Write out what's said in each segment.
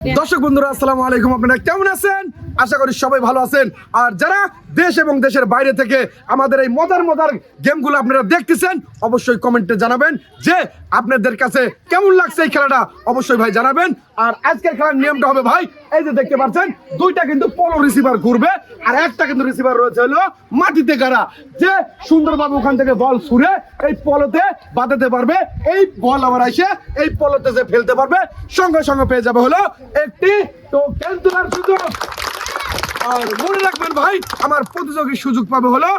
দর্শক বন্ধুরা আসসালামু আলাইকুম, আপনারা কেমন আছেন? আশা করি সবাই ভালো আছেন। আর যারা দেশ এবং দেশের বাইরে থেকে আমাদের এই মজার মজার গেমগুলো আপনারা দেখতেছেন, অবশ্যই কমেন্টে জানাবেন যে আপনাদের কাছে কেমন লাগছে এই খেলাটা, অবশ্যই ভাই জানাবেন। আর আজকের খেলার নিয়মটা হবে ভাই, এই যে দেখতে পাচ্ছেন দুইটা কিন্তু পলো রিসিভার ঘুরবে, আর একটা কিন্তু রিসিভার রয়েছে হলো মাটিতে গাড়া, যে সুন্দরভাবে ওখান থেকে বল ছুঁড়ে এই পলোতে বাঁধাতে পারবে। এই বল আবার এসে এই পলোতে যে ফেলতে পারবে, সঙ্গে সঙ্গে পেয়ে যাবে হলো একটি টোকেন তোলার সুযোগ। আর মনে রাখবেন ভাই, আমার প্রতিযোগী সুযোগ পাবে হলো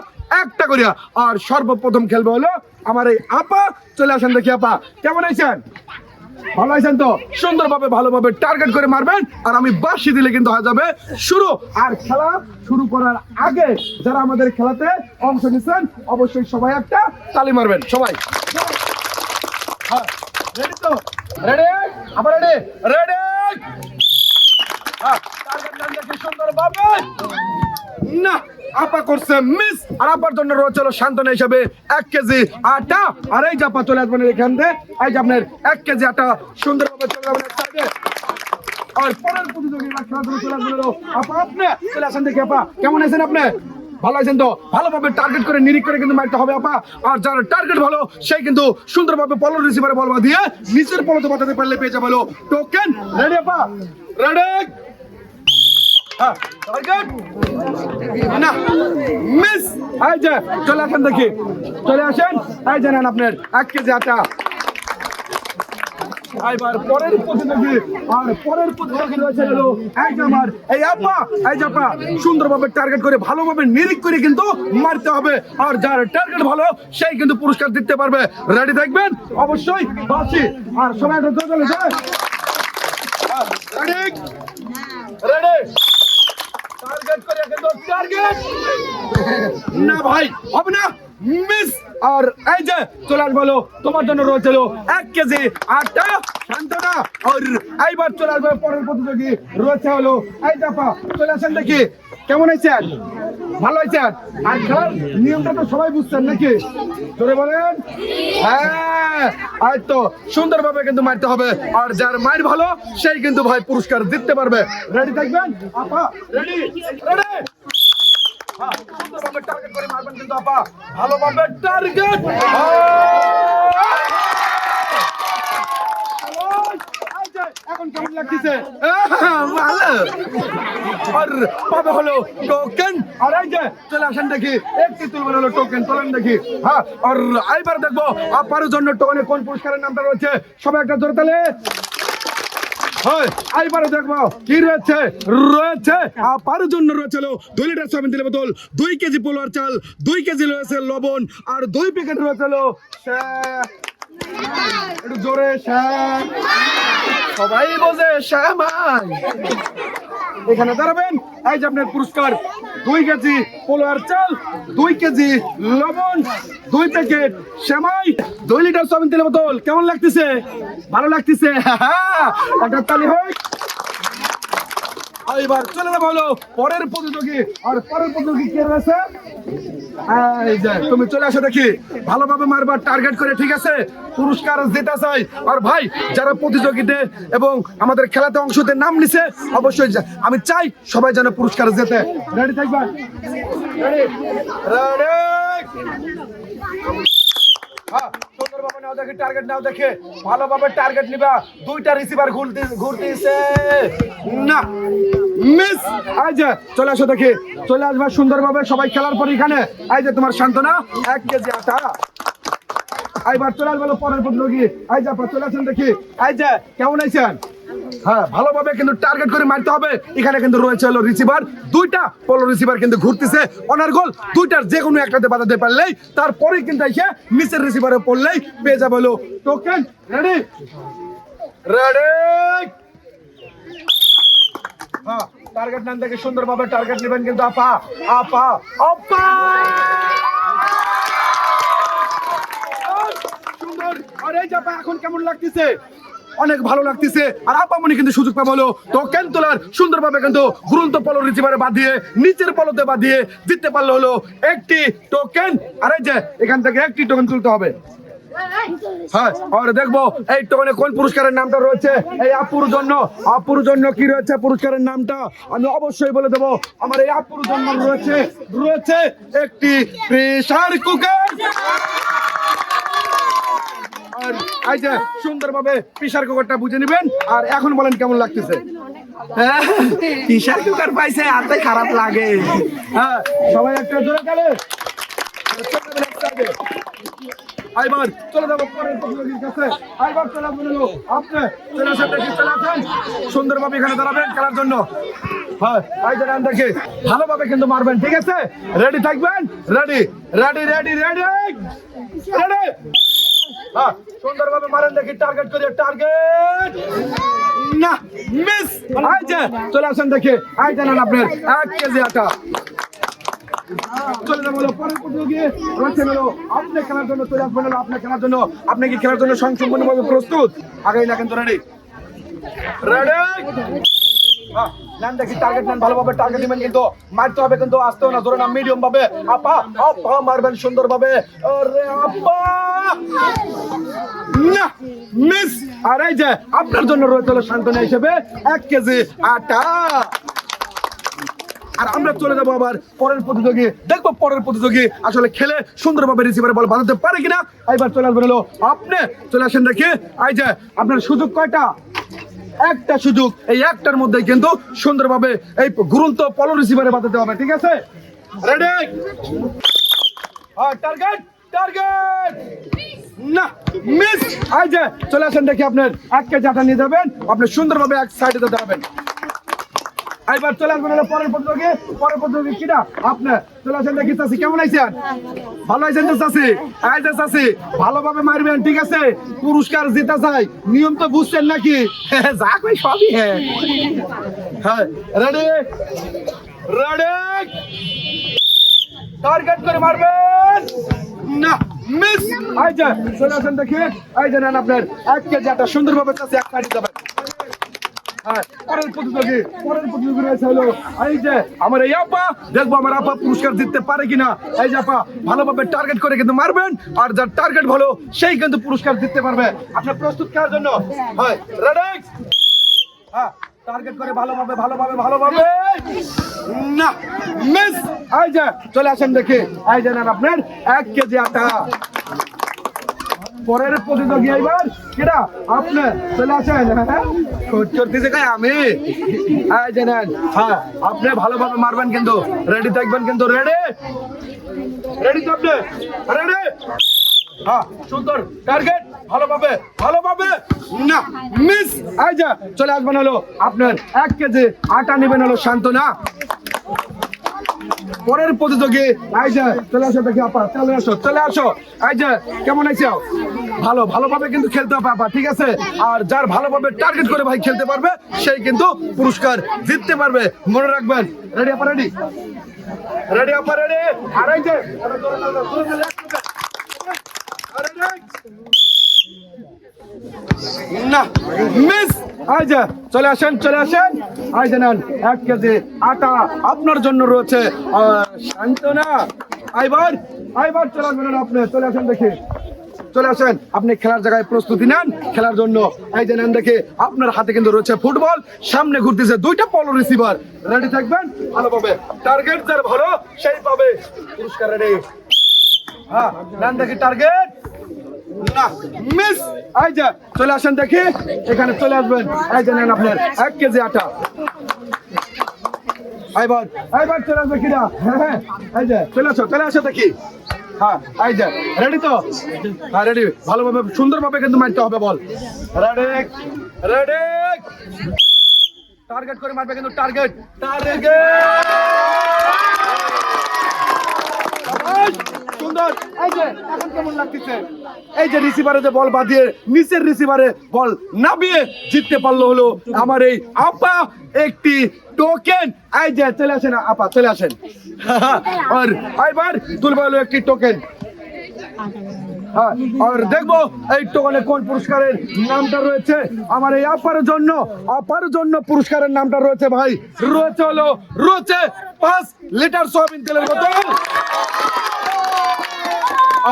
একটা করিয়া। আর সর্বপ্রথম খেলবে হলো আমার এই আপা। চলে আসেন দেখি আপা, কেমন আছেন? ভালো আছেন তো? সুন্দরভাবে ভালোভাবে টার্গেট করে মারবেন, আর আমি বাঁশি দিলে কিন্তু হয়ে যাবে শুরু। আর খেলা শুরু করার আগে যারা আমাদের খেলাতে অংশ নিচ্ছেন, অবশ্যই সবাই একটা তালি মারবেন। সবাই রেডি তো? রেডি? আবার রেডি? রেডি? সুন্দরভাবে না, আপা করছে মিস। আর আপার জন্য রয়েছে সান্ত্বনা হিসাবে 1 কেজি আটা। আর এই যে আপা চলে আসবেন এখান থেকে, এই যে আপনার 1 কেজি আটা সুন্দরভাবে চলে যাবেন সাইডে। আর পরের প্রতিযোগিতা খেলাধুলা চলে আসবেন আপা। আপনি চলে আসেন দেখি আপা, কেমন আছেন আপনি? ভালো আছেন তো? ভালোভাবে টার্গেট করে নিরিখ করে কিন্তু মারতে হবে আপা। আর যার টার্গেট ভালো সেই কিন্তু সুন্দরভাবে পলো রিসিভারে বল দিয়ে নিচের পলোতে বাঁধাতে পারলে পেয়ে যাবে টোকেন। রেডি আপা? রেডি? মিস। এই যে চলে আসেন দেখি, চলে আসেন। এই যে নেন আপনার 1 কেজি আটা। এবার পরের প্রতিযোগী, আর পরের প্রতিযোগী রয়েছে হলো এই যে আমার এই আপা। এই যে আপা সুন্দরভাবে টার্গেট করে ভালোভাবে নিরিখ করে কিন্তু মারতে হবে। আর যার টার্গেট ভালো সেই কিন্তু পুরস্কার দিতে পারবে। রেডি থাকবেন অবশ্যই। বাসি আর সবাই চলে যায়। রেডি? রেডি? টার্গেট করে কিন্তু টার্গেট না ভাই, হবে না, মিস। আর এই যে চলে আসবে হলো তোমার জন্য রয়েছে 1 কেজি আটা সান্ত্বনা। আর এইবার চলে আসবে পরের প্রতিযোগী রয়েছে হলো এই জাপা। চলে আসেন দেখি, কেমন আছেন? ভালো আছেন? আর খেলার নিয়মটা তো সবাই বুঝছেন নাকি? জোরে বলেন। হ্যাঁ, আর তো সুন্দরভাবে কিন্তু মারতে হবে। আর যার মার ভালো সেই কিন্তু ভাই পুরস্কার দিতে পারবে। রেডি থাকবেন আপা? রেডি? রেডি? সুন্দরভাবে টার্গেট করে মারবেন কিন্তু আপা, ভালোভাবে টার্গেট। এখন কেমন লাগতেছে? ভালো। আর পাবে হলো টোকেন। আর এই যে চলে আসেন দেখি, একটি তুলবেন হলো টোকেন, তোলেন দেখি। হ্যাঁ, আর এইবার দেখবো আপার জন্য টোকেনে কোন পুরস্কারের নামটা রয়েছে। সবাই একটা জোরে তালে। এইবারে দেখবো কি রয়েছে। রয়েছে আপার জন্য রয়েছে 2 লিটার সয়াবিন তেলের বোতল, 2 কেজি পোলোয়ার চাল, 2 কেজি রয়েছে লবণ, আর 2 প্যাকেট রয়েছে একটু জোরে সবাই বোঝে শ্যামাই। এখানে দাঁড়াবেন। এই যে আপনার পুরস্কার 2 কেজি পোলোয়ার চাল, 2 কেজি লবণ, 2 প্যাকেট শ্যামাই, 2 লিটার সয়াবিন তেলের বোতল। কেমন লাগতেছে? ভালো লাগতেছে? একটা তালি হয়। এবার চলে যাবো হলো পরের প্রতিযোগী। আর পরের প্রতিযোগী কে রয়েছে? এই যে তুমি চলে আসো দেখি, ভালোভাবে মারবার টার্গেট করে, ঠিক আছে? পুরস্কার যেটা চাই। আর ভাই যারা প্রতিযোগিতা এবং আমাদের খেলাতে অংশতে নাম নিছে, অবশ্যই আমি চাই সবাই যেন পুরস্কার জেতে। রেডি থাকবেন? রেডি? রেডি? সুন্দরভাবে নাও দেখে, টার্গেট নাও দেখে, ভালোভাবে টার্গেট নিবা। 2টা রিসিভার ঘুরতেছে না, মিস। এই যে চলে আসো দেখি, চলে আসবা সুন্দরভাবে সবাই খেলার পর এখানে। এই যে তোমার সান্ত্বনা 1 কেজি আটা। এইবার চলে আসবে পরের প্রতিযোগী। এই যে চলে আসেন দেখি। এই যে কেমন আছেন? হ্যাঁ, ভালোভাবে কিন্তু টার্গেট করে মারতে হবে। এখানে কিন্তু রয়েছে হলো রিসিভার, 2টা পলো রিসিভার কিন্তু ঘুরতেছে অনার গোল। 2টার যে কোনো একটাতে বাঁধাতে পারলেই, তারপরে কিন্তু এসে নিচের রিসিভারে পড়লেই পেয়ে যাবে হলো টোকেন। রেডি? রেডি? হ্যাঁ, টার্গেট নাম দেখে সুন্দরভাবে টার্গেট নেবেন কিন্তু আপা। আপা আপা সুন্দর। আর এই জাপা এখন কেমন লাগতেছে? অনেক ভালো লাগতেছে। আর আপামনি কিন্তু সুযোগ পাবো হলো টোকেন তোলার। সুন্দরভাবে কিন্তু ঘুরন্ত পলো রিসিভারে বাঁধিয়ে নিচের পলোতে বাঁধিয়ে দিতে পারলো হলো একটি টোকেন। আর এই যে এখান থেকে একটি টোকেন তুলতে হবে। হ্যাঁ আর দেখবো এই টোকনে কোন পুরস্কারের নামটা রয়েছে এই আপুর জন্য কি রয়েছে পুরস্কারের নামটা আমি অবশ্যই বলে দেবো আমার এই আপুর জন্য রয়েছে একটি প্রেসার কুকার আর এই যে সুন্দরভাবে প্রেসার কুকারটা বুঝে নেবেন আর এখন বলেন কেমন লাগতেছে প্রেসার কুকার পাইছে হাতে খারাপ লাগে। হ্যাঁ সবাই একটা জোরে গেলে আইবার চলে যাবো পরের প্রতিযোগীর কাছে আইবার চলে আসবেন আপনি চলে আসেন দেখি চলে আসেন সুন্দরভাবে এখানে দাঁড়াবেন খেলার জন্য হ্যাঁ এই যে রান দেখে ভালোভাবে কিন্তু মারবেন ঠিক আছে রেডি থাকবেন ready ready ready ready ready হ্যাঁ সুন্দরভাবে মারেন দেখি টার্গেট করে টার্গেট না মিস এই যে চলে আসেন দেখি এই জানেন আপনার 1 কেজি আটা চলে যাবো পরের প্রতিযোগী রয়েছে হলো আপনি খেলার জন্য চলে আসবেন হলো আপনি খেলার জন্য আপনি কি খেলার জন্য সম্পূর্ণভাবে প্রস্তুত আগেই না কিন্তু রেডি রেডি দেখি টার্গেট নেন ভালোভাবে টার্গেট দিবেন কিন্তু মারতে হবে কিন্তু আসতেও না ধরে না মিডিয়াম ভাবে আপা আপা মারবেন সুন্দরভাবে আরে আপা না মিস আর এই যে আপনার জন্য রয়েছে হলো সান্ত্বনা হিসেবে 1 কেজি আটা আর আমরা চলে যাবো আবার পরের প্রতিযোগী দেখবো পরের প্রতিযোগী আসলে খেলে সুন্দরভাবে রিসিভারে বল বাঁধাতে পারে কিনা এবার চলে আসবেন হলো আপনি চলে আসেন দেখি এই যে আপনার সুযোগ কয়টা একটা সুযোগ এই একটার মধ্যে কিন্তু সুন্দরভাবে এই ঘুরন্ত পলো রিসিভারে বাঁধাতে হবে ঠিক আছে রেডি টার্গেট টার্গেট না মিস এই যে চলে আসেন দেখি আপনার 1 কেজি আটা নিয়ে যাবেন আপনি সুন্দরভাবে এক সাইডে দাঁড়াবেন এবার চলে আসবেন হলো পরের প্রতিযোগী কিনা আপনি চলে আসেন দেখি চাষি কেমন আছেন ভালো আছেন তো চাষি এই যে চাষি ভালোভাবে মারবেন ঠিক আছে পুরস্কার জিতা চাই নিয়ম তো বুঝছেন নাকি যা কই সবই হ্যাঁ রেডি রেডি টার্গেট করে মারবেন না মিস এই যে চলে আসেন দেখি এই যে নেন আপনার 1 কেজি আটা সুন্দরভাবে চাষি এক সাইডে যাবেন পরের প্রতিযোগী রয়েছে হলো এই যে আমার এই আপা দেখবো আমার আপা পুরস্কার জিততে পারে কিনা এই যে আপা ভালোভাবে টার্গেট করে কিন্তু মারবেন আর যার টার্গেট ভালো সেই কিন্তু পুরস্কার জিততে পারবে আপনি প্রস্তুত খেলার জন্য হয় রেডি হ্যাঁ টার্গেট করে ভালোভাবে না মিস এই যে চলে আসেন দেখি এই যে নেন আপনার 1 কেজি আটা পরের প্রতিযোগী এবার কেডা আপনি চলে আসেন করতেছে কই আমি এই যে নেন হ্যাঁ আপনি ভালোভাবে মারবেন কিন্তু রেডি থাকবেন কিন্তু রেডি রেডি তো আপনি রেডি হ্যাঁ সুন্দর টার্গেট ভালোভাবে না মিস এই যে চলে আসবেন হলো আপনার 1 কেজি আটা নেবেন হলো সান্ত্বনা পরের প্রতিযোগী এই যে চলে আসো দেখি আপা চলে আসো এই যে কেমন আছো ভালোভাবে কিন্তু খেলতে হবে আপা ঠিক আছে আর যার ভালোভাবে টার্গেট করে ভাই খেলতে পারবে সেই কিন্তু পুরস্কার জিততে পারবে মনে রাখবেন রেডি আপা রেডি আর এই যে না মিস এই যে চলে আসেন এই যে নেন 1 কেজি আটা আপনার জন্য রয়েছে সান্ত্বনা এবার চলে আসবেন আপনি চলে আসেন দেখি চলে আসেন আপনি খেলার জায়গায় প্রস্তুতি নেন খেলার জন্য এই যে নেন দেখে আপনার হাতে কিন্তু রয়েছে ফুটবল সামনে ঘুরতেছে 2টা পলো রিসিভার রেডি থাকবেন ভালোভাবে টার্গেট যার ভালো সেই পাবে পুরস্কার রেডি হ্যাঁ নেন দেখি টার্গেট না মিস এই যে চলে আসেন দেখি এখানে চলে আসবেন এই যে নেন আপনার 1 কেজি আটা এবার চলে আসবে কিনা হ্যাঁ এই যে চলে আসো দেখি হ্যাঁ এই যে রেডি তো হ্যাঁ রেডি ভালোভাবে সুন্দরভাবে কিন্তু মারতে হবে বল রেডি টার্গেট করে মারবে কিন্তু টার্গেট সুন্দর এই যে এখন কেমন লাগতেছে এই যে রিসিভারে যে বল বাঁধিয়ে নিচের রিসিভারে বল নামিয়ে জিততে পারলো হলো আমার এই আপা একটি টোকেন এই যে চলে আসেন আপা চলে আসেন আর এবার তুলবা হলো একটি টোকেন আর দেখবো এই টোকেনে কোন পুরস্কারের নামটা রয়েছে আমার এই আপার জন্য পুরস্কারের নামটা রয়েছে ভাই রয়েছে 5 লিটার সয়াবিন তেলের বোতল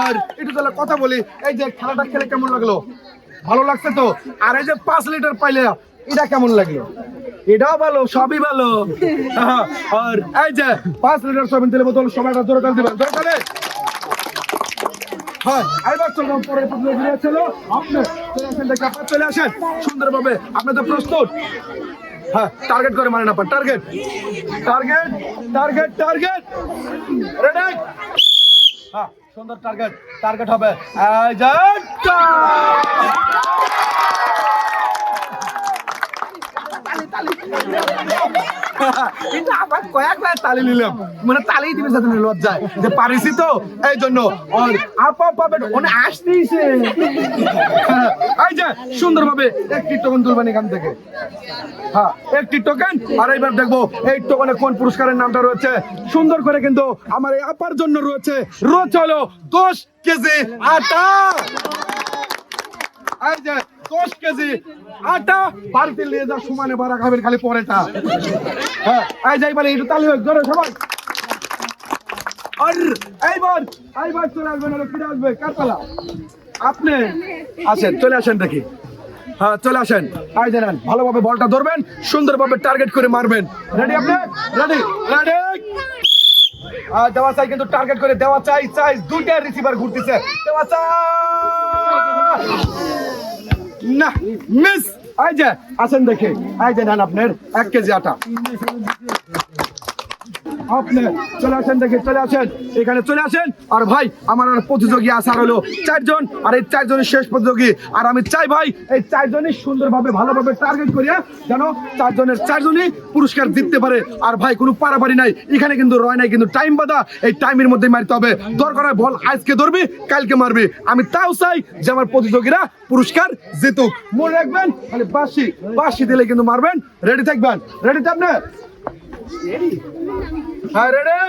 আর একটু তাহলে কথা বলি, এই যে খেলাটা খেলে কেমন লাগলো? ভালো লাগছে তো? আর এই যে 5 লিটার পাইলে এটা কেমন লাগলো? এটাও ভালো, সবই ভালো। আর এই যে 5 লিটার সয়াবিন তেলের বোতল, সবাইটা জোরে তালি দিবেন, জোরে তালি। হ্যাঁ, এবার চলো পরের প্রতিযোগিতা চলো। আপনি চলে আসেন, দেখে আপনার চলে আসেন সুন্দরভাবে। আপনি তো প্রস্তুত? হ্যাঁ, টার্গেট করে মারেন আপনার, target target target target, ready? হ্যাঁ, সুন্দর টার্গেট, টার্গেট হবে এই যে কিন্তু আবার কয়েকবার তালি নিলাম, মানে তালি দিবে সাথে লজ্জায় যে পারিছি তো এই জন্য। আর আপা পাবে অনেক আসতেইছে। এই যে সুন্দরভাবে একটি টোকেন তুলবেন এখান থেকে। হ্যাঁ, একটি টোকেন। আর এইবার দেখবো এই টোকেনে কোন পুরস্কারের নামটা রয়েছে। সুন্দর করে কিন্তু আমার এই আপার জন্য রয়েছে, হলো 10 কেজি আটা। এই যে 10 কেজি আটা বাড়িতে নিয়ে যা, সমানে বাড়া খাবেন খালি পরেটা। হ্যাঁ, এই যে এবার একটু তালি হোক জোরে সবাই। আর এইবার চলে আসবেন, হলো ফিরে আসবে কার পালা? আপনি আসেন, চলে আসেন দেখি। হ্যাঁ, চলে আসেন। এই জানেন ভালোভাবে বলটা ধরবেন, সুন্দরভাবে টার্গেট করে মারবেন। রেডি আপনি? Ready ready. দেওয়া চাই কিন্তু, টার্গেট করে দেওয়া চাই। দুইটা রিসিভার ঘুরতেছে, দেওয়া চাই না, মিস। এই যে আসেন দেখে, এই যে নেন আপনার 1 কেজি আটা। আপনি চলে আসেন দেখে, চলে আসেন এখানে, চলে আসেন। আর ভাই আমার আর প্রতিযোগী আসার হলো 4 জন, আর এই 4 জনের শেষ প্রতিযোগী। আর আমি চাই ভাই এই 4 জনই সুন্দরভাবে ভালোভাবে টার্গেট করিয়া যেন 4 জনের 4 জনই পুরস্কার জিততে পারে। আর ভাই কোনো পারাপারি নাই এখানে, কিন্তু রয় নাই, কিন্তু টাইম বাধা। এই টাইমের মধ্যে মারতে হবে। দরকার হয় বল আজকে ধরবি, কালকে মারবি। আমি তাও চাই যে আমার প্রতিযোগীরা পুরস্কার জিতুক। মনে রাখবেন খালি বাঁশি দিলে কিন্তু মারবেন। রেডি থাকবেন? রেডি তো আপনি? হ্যাঁ, রেডি।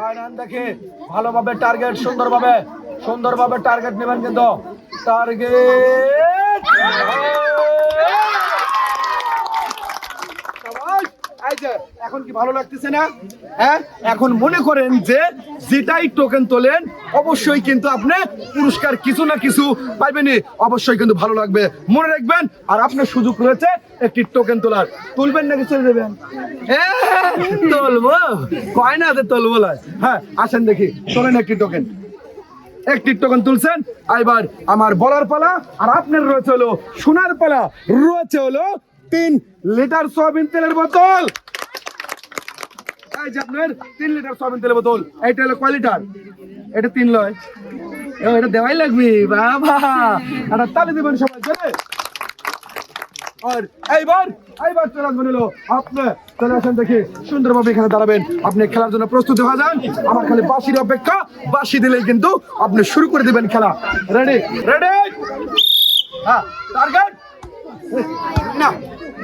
আর দেখে ভালোভাবে টার্গেট, সুন্দরভাবে টার্গেট নেবেন কিন্তু। টার্গেট। এই যে এখন কি ভালো লাগতেছে না? হ্যাঁ, এখন মনে করেন যে যেটাই টোকেন তোলেন অবশ্যই কিন্তু আপনি পুরস্কার কিছু না কিছু পাইবেনই, অবশ্যই কিন্তু ভালো লাগবে। মনে রাখবেন। আর আপনার সুযোগ রয়েছে একটি টোকেন তোলার। তুলবেন নাকি চলে দেবেন? তুলবো, কয় না যে তুলবো। হ্যাঁ, আসেন দেখি, তোলেন একটি টোকেন। একটি টোকেন তুলছেন, এবার আমার বলার পালা। আর আপনার রয়েছে হলো সোনার পালা, রয়েছে হলো 3 লিটার সয়াবিন তেলের বোতল। এই যে আপনার 3 লিটার সয়াবিন তেলের বোতল। এইটা হলো কয় লিটার? এটা 3 লয়। এটা দেওয়াই লাগবে বাবা। একটা তালি দিবেন সবাই জোরে। আর এইবার চলে আসবেন হলো আপনি, চলে আসেন দেখি সুন্দরভাবে এখানে দাঁড়াবেন। আপনি খেলার জন্য প্রস্তুত হয়ে যান। আমার খালি বাঁশির অপেক্ষা, বাঁশি দিলেই কিন্তু আপনি শুরু করে দিবেন খেলা। Ready ready. হ্যাঁ, টার্গেট না,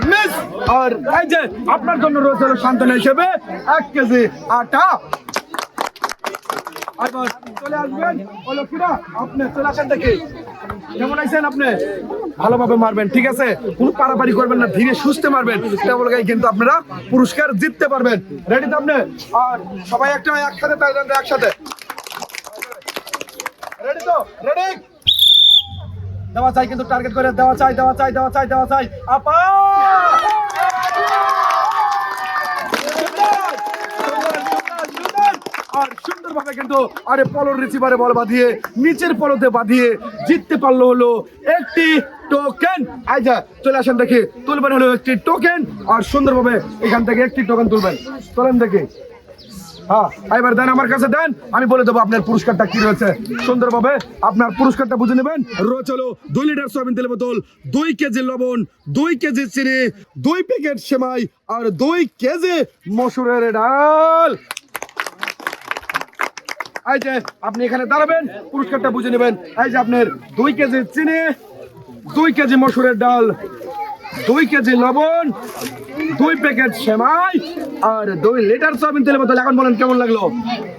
মিস। আর এই যে আপনার জন্য রয়েছে হলো সান্ত্বনা হিসেবে 1 কেজি আটা। এবার চলে আসবেন হলো কিনা, আপনি চলে আসেন দেখি। কেমন আছেন আপনি? ভালোভাবে মারবেন, ঠিক আছে? কোনো পারাপারি করবেন না, ধীরে সুস্থে মারবেন। তেমন কিন্তু আপনারা পুরস্কার জিততে পারবেন। রেডি তো আপনি? আর সবাই একসাথে তাই দেন, একসাথে। রেডি তো? রেডি। দেওয়া চাই কিন্তু, টার্গেট করে দেওয়া চাই। আপা আর সুন্দরভাবে কিন্তু আরে পলর রিসিভারে বল বাঁধিয়ে, নিচের পলতে বাঁধিয়ে জিততে পারলো হলো একটি টোকেন। আইজা চলে আসেন দেখি, তুলবেন হলো একটি টোকেন। আর সুন্দরভাবে এখান থেকে একটি টোকেন তুলবেন। তোলেন দেখি। হ্যাঁ, এবার দেন, আমার কাছে দেন, আমি বলে দেবো আপনার পুরস্কারটা কি রয়েছে। সুন্দরভাবে আপনার পুরস্কারটা বুঝে নেবেন। রয়েছে হলো 2 লিটার সয়াবিন তেলের বোতল, 2 কেজি লবণ, 2 কেজি চিনি, 2 প্যাকেট সেমাই, আর 2 কেজি মসুরের ডাল। এই যে আপনি এখানে দাঁড়াবেন, পুরস্কারটা বুঝে নেবেন। এই যে আপনার 2 কেজি চিনি, 2 কেজি মসুরের ডাল, 2 কেজি লবণ, 2 প্যাকেট সেমাই, আর 2 লিটার সয়াবিন তেলের বোতল। এখন বলেন কেমন লাগলো?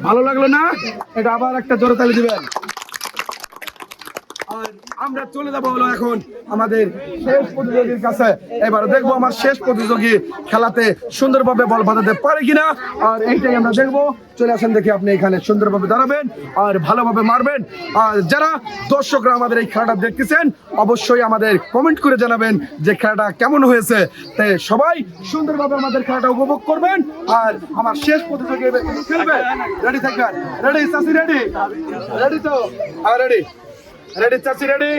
ভালো লাগলো না? এটা আবার একটা জোরে তালি দিবেন। আর আমরা চলে যাবো হলো এখন আমাদের শেষ প্রতিযোগীর কাছে। এবার দেখবো আমার শেষ প্রতিযোগী খেলাতে সুন্দরভাবে বল বাঁধাতে পারে কিনা, আর এইটাই আমরা দেখবো। চলে আসেন দেখি, আপনি এখানে সুন্দরভাবে দাঁড়াবেন আর ভালোভাবে মারবেন। আর যারা দর্শকরা আমাদের এই খেলাটা দেখতেছেন অবশ্যই আমাদের কমেন্ট করে জানাবেন যে খেলাটা কেমন হয়েছে। তাই সবাই সুন্দরভাবে আমাদের খেলাটা উপভোগ করবেন। আর আমার শেষ প্রতিযোগী এবার কিন্তু খেলবে। রেডি থাকবেন? রেডি চাচি? রেডি? রেডি তো? আর রেডি? রেডি চাচি? রেডি?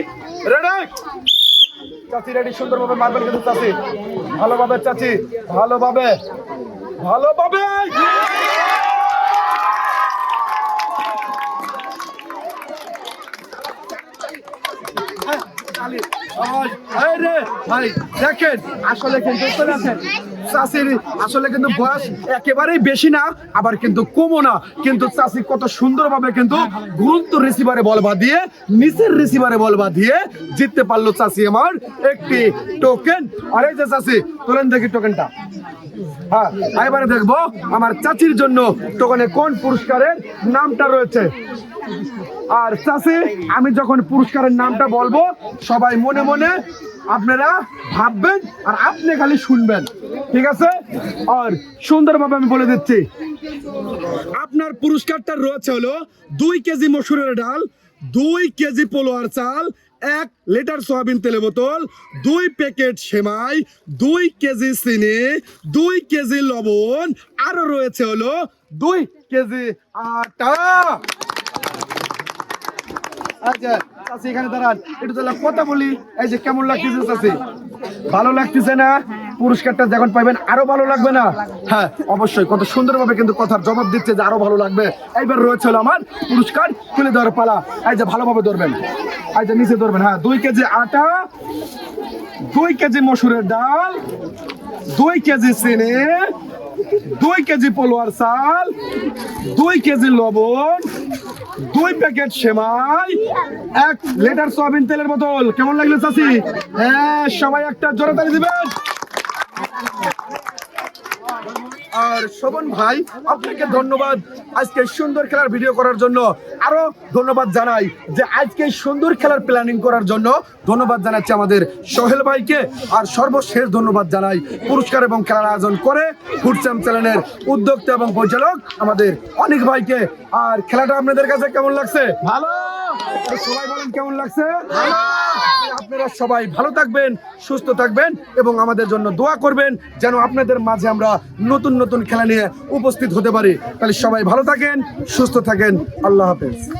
রেডি চাচি? রেডি? সুন্দরভাবে মারবেন কিন্তু চাচি, ভালোভাবে চাচি, ভালোভাবে ভালোভাবে। ভাই দেখেন আসলে কিন্তু চাষির আসলে কিন্তু বয়স একেবারেই বেশি না, আবার কিন্তু কমও না, কিন্তু চাষি কত সুন্দরভাবে কিন্তু গুরুত্ব রিসিভারে বল বাঁধিয়ে নিচের রিসিভারে বল বাঁধিয়ে জিততে পারলো চাষি আমার একটি টোকেন। আর এই যে চাষি তোলেন দেখি টোকেনটা। হ্যাঁ, এবারে দেখবো আমার চাচির জন্য টোকেনে কোন পুরস্কারের নামটা রয়েছে। আর চাচি আমি যখন পুরস্কারের নামটা বলবো সবাই মনে মনে আপনারা ভাববেন আর আপনি খালি শুনবেন, ঠিক আছে? আর সুন্দরভাবে আমি বলে দিচ্ছি, আপনার পুরস্কারটা রয়েছে হলো 2 কেজি মসুরের ডাল, 2 কেজি পোলোয়ার চাল, 1 লিটার সয়াবিন তেলের বোতল, 2 প্যাকেট সেমাই, 2 কেজি চিনি, 2 কেজি লবণ, আরো রয়েছে হলো 2 কেজি আটা। আচ্ছা চাচি এখানে দাঁড়ান, একটু তাহলে কথা বলি। এই যে কেমন লাগতেছে চাচি? ভালো লাগতেছে না? পুরস্কারটা যখন পাইবেন আরো ভালো লাগবে না? হ্যাঁ অবশ্যই, কত সুন্দরভাবে কিন্তু কথার জবাব দিচ্ছে যে আরো ভালো লাগবে। এইবার রয়েছে হলো আমার পুরস্কার তুলে দেওয়ার পালা। এই যে ভালোভাবে ধরবেন, এই যে নিচে ধরবেন। হ্যাঁ, 2 কেজি আটা, 2 কেজি মসুরের ডাল, 2 কেজি চিনি, 2 কেজি পোলোয়ার চাল, 2 কেজি লবণ, 2 প্যাকেট সেমাই, 1 লিটার সয়াবিন তেলের বোতল। কেমন লাগলো চাচি? হ্যাঁ, সবাই একটা জোরে তালি দিবেন। আর শোভন ভাই আপনাকে ধন্যবাদ আজকে সুন্দর খেলার ভিডিও করার জন্য। আরো ধন্যবাদ জানাই যে আজকে সুন্দর খেলার প্ল্যানিং করার জন্য ধন্যবাদ জানাচ্ছি আমাদের সোহেল ভাইকে। আর সর্বশেষ ধন্যবাদ জানাই পুরস্কার এবং খেলার আয়োজন করে ফুডসাম চ্যানেলের উদ্যোক্তা এবং পরিচালক আমাদের অনেক ভাইকে। আর খেলাটা আপনাদের কাছে কেমন লাগছে? ভালো। সবাই বলেন কেমন লাগছে? আপনারা সবাই ভালো থাকবেন, সুস্থ থাকবেন এবং আমাদের জন্য দোয়া করবেন যেন আপনাদের মাঝে আমরা নতুন নতুন খেলা নিয়ে উপস্থিত হতে পারি। তাহলে সবাই ভালো থাকেন, সুস্থ থাকেন। আল্লাহ হাফেজ।